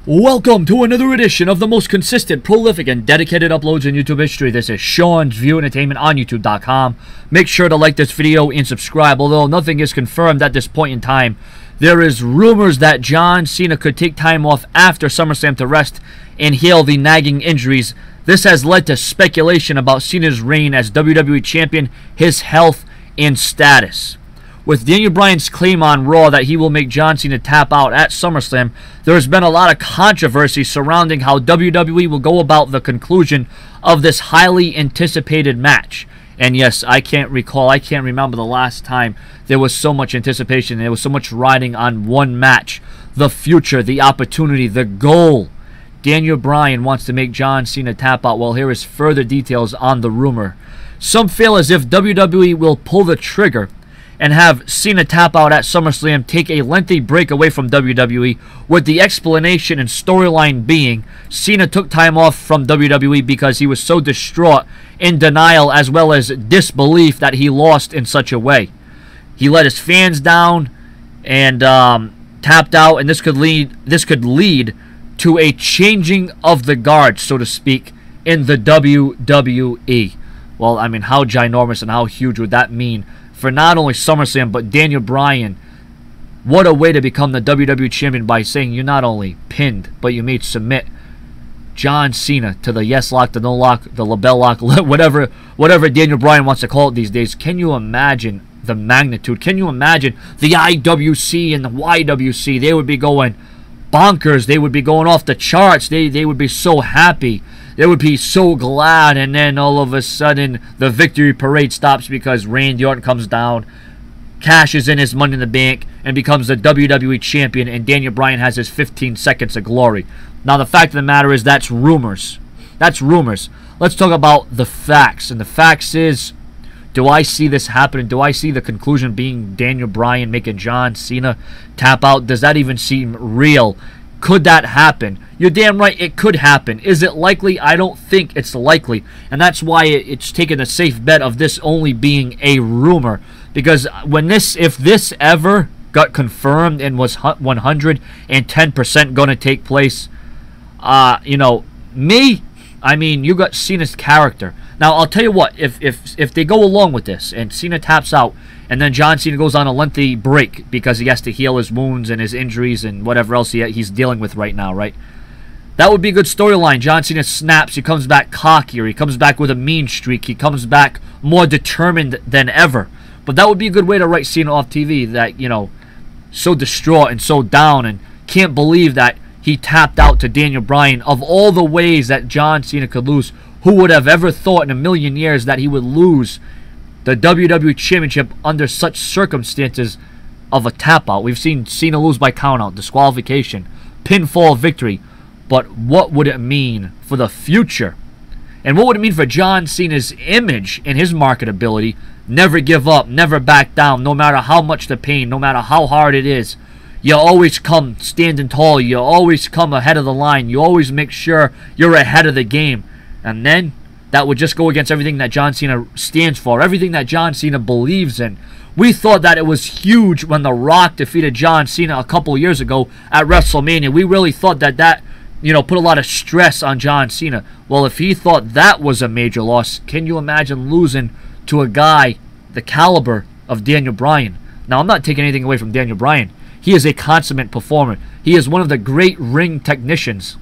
Welcome to another edition of the most consistent, prolific, and dedicated uploads in YouTube history. This is Sean's View Entertainment on YouTube.com. Make sure to like this video and subscribe. Although nothing is confirmed at this point in time, there is rumors that John Cena could take time off after Summerslam to rest and heal the nagging injuries. This has led to speculation about Cena's reign as WWE Champion, his health, and status. With Daniel Bryan's claim on Raw that he will make John Cena tap out at SummerSlam, there has been a lot of controversy surrounding how WWE will go about the conclusion of this highly anticipated match. And yes, I can't remember the last time there was so much anticipation, there was so much riding on one match. The future, the opportunity, the goal. Daniel Bryan wants to make John Cena tap out. Well, here is further details on the rumor. Some feel as if WWE will pull the trigger and have Cena tap out at SummerSlam, take a lengthy break away from WWE, with the explanation and storyline being Cena took time off from WWE because he was so distraught, in denial, as well as disbelief that he lost in such a way. He let his fans down and tapped out, and this could lead to a changing of the guard, so to speak, in the WWE. Well, I mean, how ginormous and how huge would that mean for not only SummerSlam, but Daniel Bryan? What a way to become the WWE Champion by saying you not only pinned, but you made submit John Cena to the yes lock, the no lock, the label lock, whatever Daniel Bryan wants to call it these days. Can you imagine the magnitude? Can you imagine the IWC and the YWC? They would be going bonkers. They would be going off the charts. They would be so happy. They would be so glad, and then all of a sudden the victory parade stops because Randy Orton comes down, cashes in his Money in the Bank, and becomes the WWE Champion, and Daniel Bryan has his 15 seconds of glory. Now, the fact of the matter is that's rumors. That's rumors. Let's talk about the facts, and the facts is, do I see this happening? Do I see the conclusion being Daniel Bryan making John Cena tap out? Does that even seem real? Could that happen? You're damn right it could happen. Is it likely? I don't think it's likely. And that's why it's taken a safe bet of this only being a rumor. Because if this ever got confirmed and was 110% going to take place, I mean, you got Cena's character. Now, I'll tell you what, if they go along with this and Cena taps out and then John Cena goes on a lengthy break because he has to heal his wounds and his injuries and whatever else he's dealing with right now, right? That would be a good storyline. John Cena snaps. He comes back cockier. He comes back with a mean streak. He comes back more determined than ever. But that would be a good way to write Cena off TV, that, so distraught and so down and can't believe that he tapped out to Daniel Bryan. Of all the ways that John Cena could lose, who would have ever thought in a million years that he would lose the WWE Championship under such circumstances of a tap-out? We've seen Cena lose by count-out, disqualification, pinfall victory. But what would it mean for the future? And what would it mean for John Cena's image and his marketability? Never give up, never back down, no matter how much the pain, no matter how hard it is. You always come standing tall. You always come ahead of the line. You always make sure you're ahead of the game. And then that would just go against everything that John Cena stands for, everything that John Cena believes in. We thought that it was huge when The Rock defeated John Cena a couple years ago at WrestleMania. We really thought that put a lot of stress on John Cena. Well, if he thought that was a major loss, can you imagine losing to a guy the caliber of Daniel Bryan? Now, I'm not taking anything away from Daniel Bryan. He is a consummate performer. He is one of the great ring technicians.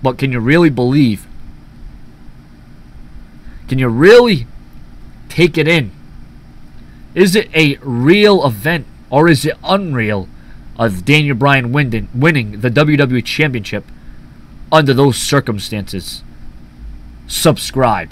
But can you really believe? Can you really take it in? Is it a real event, or is it unreal, of Daniel Bryan winning the WWE Championship under those circumstances? Subscribe.